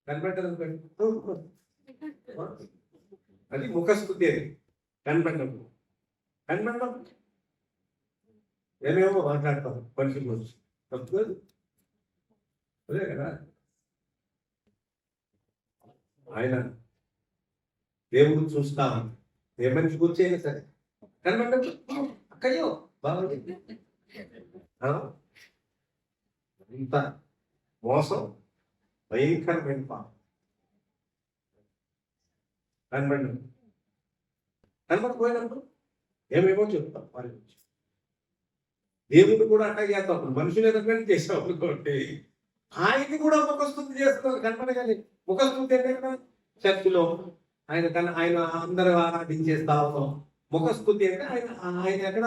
కనిపెట్టదు, అది ముఖస్థుతి. అది కనిపెట్టడం ఏమేమో మాట్లాడతాం మనుషుల గురించి, తప్పు అదే కదా. ఆయన దేవుడు చూస్తాం, ఏ మనిషి గురించి అయినా సరే కనిపెట్టదు. అక్కయ్యో బాగుంది, ఇంత మోసం, భయంకరమైన పాపం. కనబడిపోయినప్పుడు ఏమేమో చెప్తాం వారి గురించి. దేవుడు కూడా అట్లా చేస్తాం. మనుషులు ఎదుర్కొని చేసాం అనుకోండి, ఆయన్ని కూడా ముఖస్థుతి చేస్తున్నారు. కనపడగానే ముఖస్థుతి అంటే చర్చిలో ఆయన అందరూ ఆరాధించే స్థలంలో ముఖస్థుతి అంటే ఆయన ఎక్కడ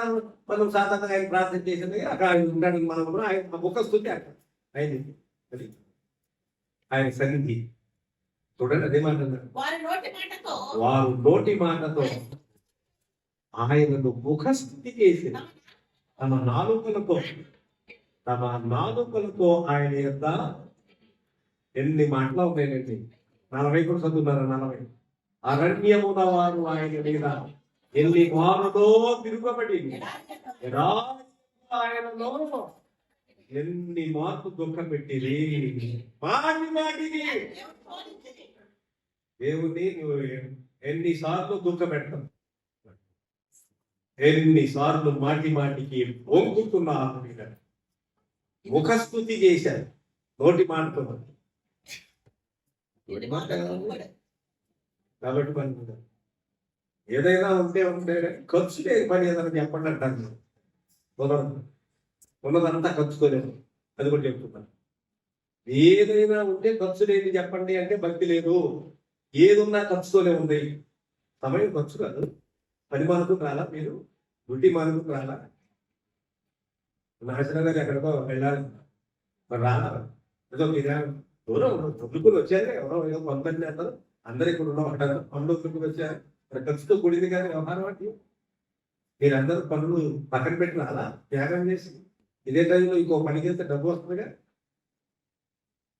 మనం సాధారణంగా ఆయన ప్రార్థన చేసింది అక్కడ ఆయన ఉండడానికి మనం కూడా ఆయన ముఖస్థుతి అక్కడ ఆయన సన్నిధి. చూడండి అదే మాట, వారు నోటి మాటతో ఆయనను ముఖస్థుతి చేసిన తమ నాలుకలతో ఆయన యొక్క ఎన్ని మాటలు ఉన్నాయండి. 40 కూడా చదువుతున్నారు. 40 అరణ్యమున వారు ఆయన మీద ఎన్ని వారులో తిరుగుబడి ఆయనలో ఎన్ని మార్పు దుఃఖం పెట్టింది. మాటికి దేవుని నువ్వు ఎన్నిసార్లు దుఃఖం పెడతావు, ఎన్నిసార్లు మాటికి వంగుతున్నా మీద ముఖస్థుతి చేశారు. నోటి మాటతో కాబట్టి పని ఏదైనా ఉంటే ఖర్చు లేని పని ఏదైనా చెప్పండి అంటాను. ఉన్నదంతా ఖర్చుకోలేము, అది కూడా చెప్తున్నాను. ఏదైనా ఉంటే ఖర్చు లేని చెప్పండి అంటే భక్తి లేదు. ఏది ఉన్నా ఖర్చుతోనే ఉంది. సమయం ఖర్చు కాదు. పని మానుకు రాలా, మీరు గుడ్డి మానుకు రాలా. నాశనం గారు ఎక్కడికో వెళ్ళాలి, మరి రాలా. ఏదో మీరు దూరం తొలుకుని వచ్చారు, ఎవరో ఏదో కొంతమంది అంటారు, అందరు ఇక్కడ ఉండమంటారు. పనులు తొలుకుని వచ్చారు, మరి ఖర్చుతో కూడింది కానీ వ్యవహారం అంటే మీరందరూ పనులు పక్కన పెట్టి రాలా, త్యాగం చేసి ఇదే టైంలో ఇంకో పని చేస్తే డబ్బు వస్తుందిగా.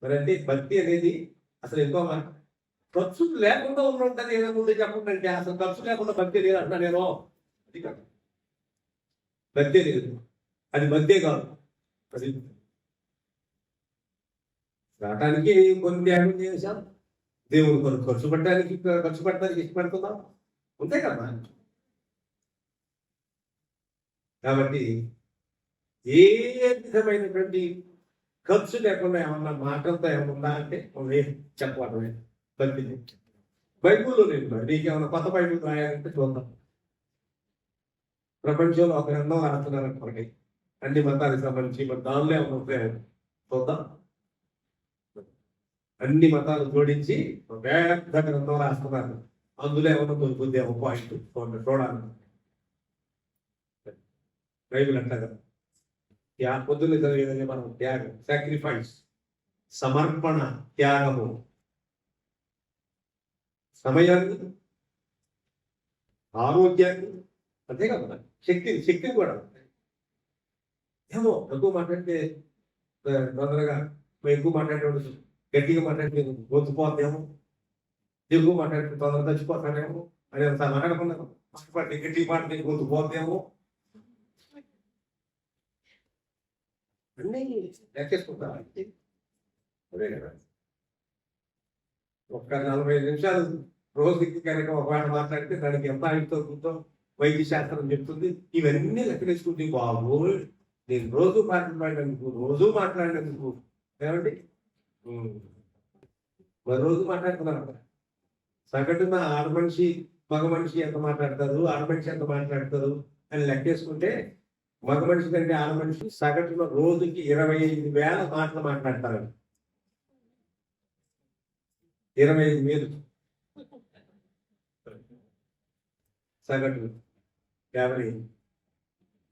మరి అంటే భక్తి అనేది అసలు ఎంతో ఖర్చు లేకుండా ఉంటుంది. ఏదో ముందు చెప్పండి అంటే అసలు ఖర్చు లేకుండా భక్తి లేదు అంటున్నా నేను. అది కాదు, భక్తే లేదు, అది భక్తే కాదు. అది రావటానికి కొన్ని త్యాగం చేసాం, దేవుడు కొన్ని ఖర్చు పెట్టడానికి ఇష్టపడుతున్నాం, అంతే కదా. కాబట్టి ఏ విధమైనటువంటి ఖర్చు లేకుండా ఏమన్నా మాటలతో ఏమన్నా అంటే చెప్పడమే భక్తి. బైబుల్లో లేదు. నీకేమన్నా కొత్త బైబుల్ రాయాలంటే చూద్దాం. ప్రపంచంలో ఒక గ్రంథం రాస్తున్నారు అనుకోండి, అన్ని మతాలకు సంబంధించి, మరి దానిలో ఏమన్నా ఉంటాయి చూద్దాం. అన్ని మతాలు జోడించి పెద్ద గ్రంథం రాస్తున్నారు, అందులో ఏమన్నా కొద్దిగా ఒక పాయింట్ చూడాలి. బైబిల్ అంట కదా, పొద్దున్న చదివేదని మనం త్యాగం, సాక్రిఫైస్, సమర్పణ, త్యాగము, సమయాన్ని, ఆరోగ్యాన్ని, అంతే కదా, శక్తిని కూడా. ఏమో ఎక్కువ మాట్లాడితే తొందరగా, ఎక్కువ మాట్లాడేవాడు గట్టిగా మాట్లాడితే గొంతుపోతేమో, ఎక్కువ మాట్లాడితే తొందరగా చచ్చిపోతాడేమో అని మాట్లాడుకున్నాను. గట్టిగా మాట్లాడితే గొంతుపోతేమో అన్నీ లెక్కేసుకుంటా. అదే కదా, ఒక్క 45 నిమిషాలు రోజుకి కనుక ఒక మాట మాట్లాడితే దానికి ఎంత ఆయుతో కూర్చో వైద్య శాస్త్రం చెప్తుంది. ఇవన్నీ లెక్కలేసుకుంటే బాబు నేను రోజు మాట్లాడినందుకు ఏమండి, మరి రోజు మాట్లాడుతున్నాను. సగటున మగ మనిషి ఎంత మాట్లాడతారు, ఆడమనిషి ఎంత మాట్లాడతారు అని లెక్కేసుకుంటే, మగ మనిషి కంటే ఆడమనిషి సగటున రోజుకి 25,000 మాటలు మాట్లాడతారు. 25,000 సగటు. 50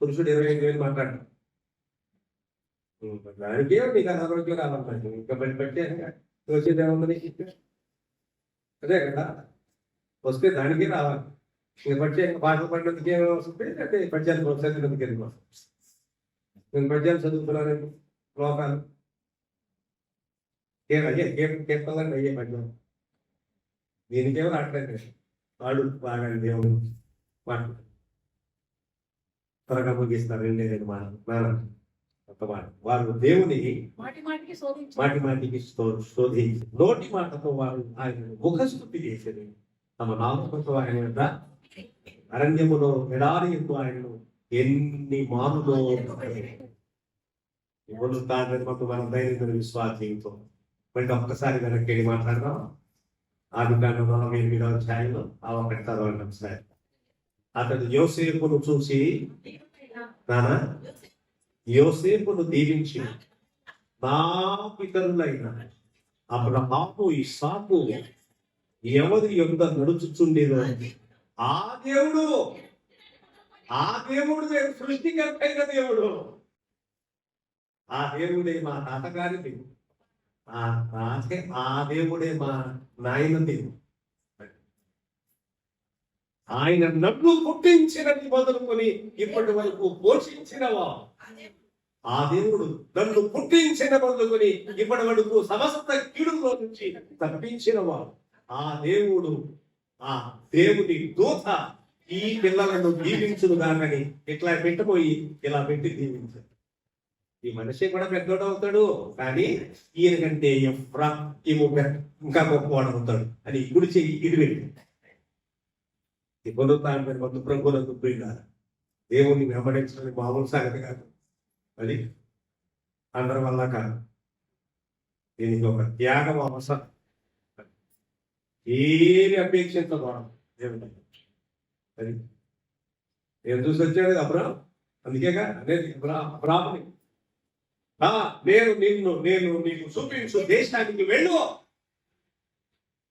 పురుషుడు 25,000 మాట్లాడతారు. దానికే మీకు అనారోగ్యం రావాలి. ఇంకా బట్టి వచ్చేది ఏముందని, అదే కదా, వస్తే దానికే రావాలి. నేను బట్టి పాటలు పడినందుకు ఏమో వస్తుంది, అంటే పద్యాలు చదివినందుకు ఎందుకు వస్తుంది. నేను పద్యాలు చదువుతున్నాను, లోకాలు కేటాలండి అయ్యే పద్యం. దీనికేమో రావట్లేదు. వాడు బాగా దేవుడు మాట్లాడు త్వరగా ముగిస్తారు. 2 మాట వారు దేవుని మాటి మాటికి శోధించి నోటి మాటతో వారు ఆయన ముఖస్థుతి చేసేది. తమ నామతో ఆయన యొక్క అరణ్యములో ఎడారి ఎందు ఆయనను ఎన్ని మానులో ఇప్పుడు మనం ధైర్యం విశ్వాసంతో బట్టి ఒక్కసారి వెనక్కి వెళ్ళి మాట్లాడదాం. ఆదికాండం 48వ అధ్యాయంలో ఆ 1 ఒకసారి అతడు యోసేపును చూసి, యోసేపును దీవించి నా పితరులైన అబ్రహాము, ఇస్సాకు ఎవరి యొద్ద నడుచుచుండేదో ఆ దేవుడు సృష్టికర్త అయిన దేవుడు, ఆ దేవుడే మా తాతగారి దేవుడు, ఆ దేవుడే మా నాయన దేవుడు. ఆయన నన్ను పుట్టించినది మొదలుకొని ఇప్పటి వరకు పోషించినవా, ఆ దేవుడు నన్ను పుట్టించిన మొదలుకొని ఇప్పటి వరకు సమస్త కీడులో నుంచి తప్పించినవా, ఆ దేవుడు, ఆ దేవుని దూత ఈ పిల్లలను దీవించును కాకని ఇట్లా పెట్టబోయి ఇలా పెట్టి దీవించారు. ఈ మనిషి కూడా పెద్దోడు అవుతాడు, కానీ ఈయన కంటే ఇంకా గొప్పవాడు అవుతాడు అని గుడి చెయ్యి ఇటు పెట్టి పొందుతాను. ప్రభువులకు ప్రియులారా, దేవుని వెంబడించడానికి మామూలు సంగతి కాదు, అది అందరి వల్ల కాదు. దీనికి ఒక త్యాగం అవసరం. ఏమి అపేక్షించకూడదు దేవుడు. అది నేను చూసి వచ్చాడు అబ్రాహాం, అందుకేగా అనేది అబ్రాహాముని నేను నీకు చూపించు దేశానికి వెళ్ళు.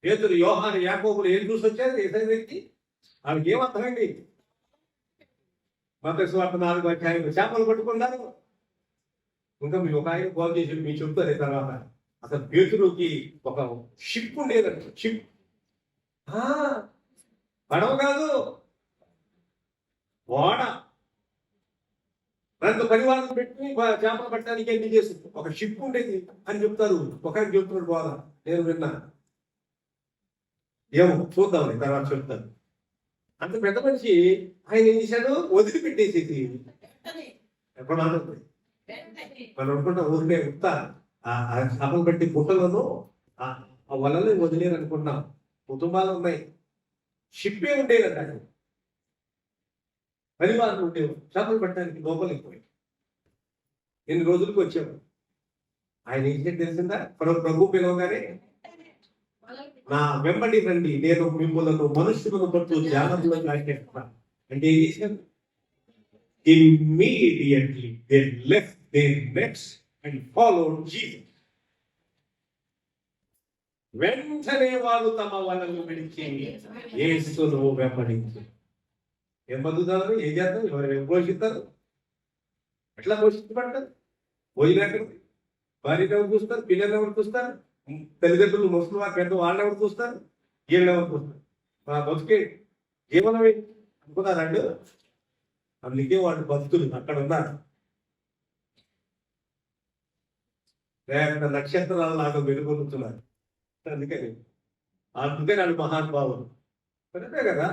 పేతురు, యోహాను, యాకోబులు ఏం చూసి వచ్చారు? ఇతని వ్యక్తి వాళ్ళకి ఏమర్థమండి? మత్తయి సువార్త 4వ అధ్యాయంలో చేపలు పట్టుకున్నారు. ఇంకా మీరు ఒక ఆయన కాల్ చేసి మీకు చెప్తారు తర్వాత. అసలు పేతురుకి ఒక షిప్ ఉండేదంట. షిప్ పడవ కాదు, ఓడ. దాంతో పరివారం పెట్టి చేపలు పట్టడానికి ఎన్ని చేస్తుంది. ఒక షిప్ ఉండేది అని చెప్తారు. ఒక ఆయన చెప్తున్నాడు బాగా, నేను విన్నా. ఏమో చూద్దామని తర్వాత చెప్తాను. అంత పెద్ద మనిషి ఆయన ఏం చేశాడు? వదిలిపెట్టేసేది. ఎక్కడ మనం అనుకుంటా ఊరికే ఉత్తా చేపలు పట్టి పుట్టలను ఆ వలలు వదిలేరు అనుకుంటున్నాం. కుటుంబాలు ఉన్నాయి, షిప్పే ఉండేదంట. పరివారం ఉండేవి చేపలు పట్టడానికి లోపలికి పోయి ఎన్ని రోజులకు వచ్చాము. ఆయన ఏం చేసి తెలిసిందా? ప్రభు పిలవగానే నా వెంబడి రండి, నేను మిమ్మల్ని మనుషులను పట్టు జాగ్రత్తలో చేస్తాను అంటే ఏం చేశాను? Immediately they left their nets and followed Jesus. వెంటనే వారు తమ వలలు విడిచి యేసును వెంబడించారు. ఏం బతుకుతారు? ఏం చేస్తారు? ఎవరు పోషిస్తారు? ఎట్లా పోషించబడతారు? భోజనం ఎక్కడికి? భార్యను ఎవరు చూస్తారు? పిల్లలు ఎవరు చూస్తారు? తల్లిదండ్రులు, ముసలి వారు, పెద్ద వాళ్ళు ఎవరు చూస్తారు? వీళ్ళు ఎవరు చూస్తారు? మా బతుకే జీవనమే అనుకున్నారండి. అందుకే వాళ్ళు భక్తులు అక్కడ ఉన్నారు. లేక నక్షత్రాల లాగా వెలుగొందుతున్నారు. అందుకని వాళ్ళు మహానుభావులు. కరెక్టే కదా?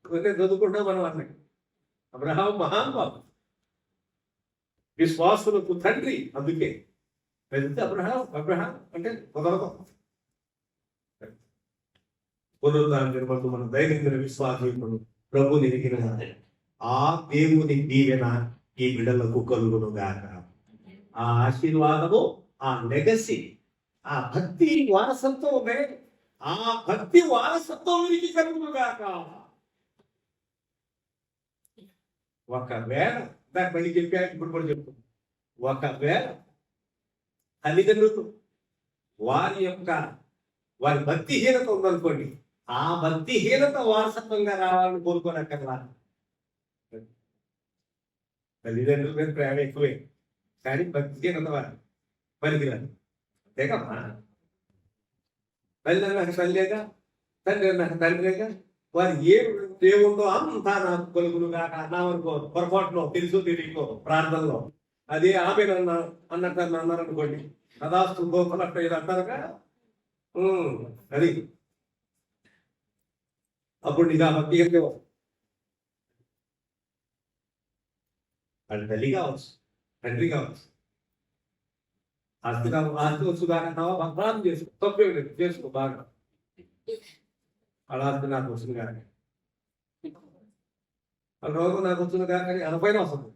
కొంచెం చదువుకుంటాం మనం అన్నకి. అబ్రహాం మహానుభావులు, విశ్వాసులకు తండ్రి. అందుకే వెళ్తే అబ్రహాం అంటే కుదరదు. పునరుద్ధానం జరుగుతూ మన దైనందిన విశ్వాసీకుడు ప్రభు నిరిగిన ఆ దేవుని దీవెన ఈ బిడ్డలకు కలుగును గాక. ఆ ఆశీర్వాదము, ఆ లెగసీ, ఆ భక్తి వారసత్వమే, ఆ భక్తి వారసత్వం వీరికి కలుగును గాక. ఒకవేళ దాని పని చెప్పా, ఇప్పుడు కూడా చెప్తాను. ఒకవేళ తల్లిదండ్రులు వారి భక్తిహీనత ఉందనుకోండి, ఆ భక్తిహీనత వారసత్వంగా రావాలని కోరుకోనక్కర్లా. తల్లిదండ్రుల మీద ప్రేమ ఎక్కువే, కానీ భక్తిహీనత వారు పనికిరాదు. అంతేకమ్మా. తల్లి నాకు తల్లిగా, తండ్రి నాకు తండ్రిగా, వారు ఏముందో అంతా నాకు కలుగునుగా. నా వరకు పొరపాటులో తెలుసు తెలియకో ప్రార్థనలో అదే ఆమె అన్నట్టు అన్నారు అనుకోండి, కదాస్తు గోపనట్టు ఇది అంటారుగా. అది అప్పుడు నీకు ఆ భక్తి వాళ్ళు తల్లి కావచ్చు, తండ్రి కావచ్చు. ఆస్తి వచ్చు కాకంటావా? ప్రార్థన చేసుకో, తప్పే లేదు, చేసుకో బాగా. వాళ్ళ ఆస్తి నాకు వస్తుంది కానీ, వాళ్ళ రోగం నాకు వచ్చింది కానీ అనపైన వస్తుంది.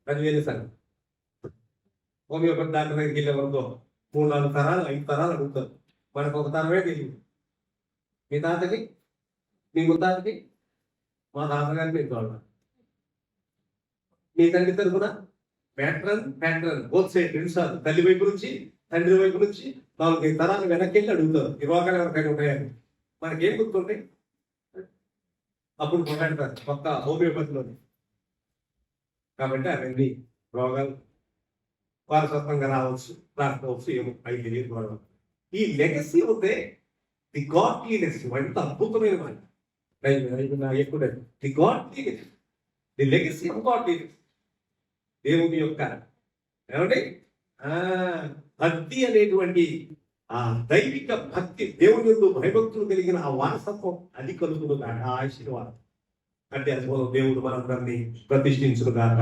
10,000 సార్ హోమియోపతి డాక్టర్ దగ్గరికి వెళ్ళే వరకు 3-4 తరాలు 5 తరాలు అడుగుతారు. మనకు ఒక తరమే తెలియదు. మీ తాతకి, మీ ముత్తాతకి, మా తాతగారికి పెద్దవాళ్ళ, మీ తండ్రి తరఫున ప్యాట్రన్ బోత్ సైడ్ 2 సార్లు, తల్లి వైపు నుంచి తండ్రి వైపు నుంచి 4-5 తరాలు వెనక్కి వెళ్ళి అడుగుతారు ఈ రోగాలు ఎవరికైనా ఉంటాయని. మనకేం గుర్తుంటాయి? అప్పుడు కొట్టాడతారు పక్క హోమియోపతిలోని. కాబట్టి అవన్నీ రోగాలు వారసత్వంగా రావచ్చు, రాకపోవచ్చు, ఏమో అవి తెలియదు. ఈ లెగసీ ఉంటే ది గాడ్లీనెస్ ఎంత అద్భుతమైన మాట. ఎక్కువ the godliness, the legacy of godliness, దేవుని యొక్క ఏమండి భక్తి అనేటువంటి ఆ దైవిక భక్తి, దేవుని యొక్క భయభక్తులు కలిగిన ఆ వారసత్వం అది కలుగును కాక, ఆ ఆశీర్వాదం అంటే అది దేవుడు మనందరినీ ప్రతిష్ఠించును కాక.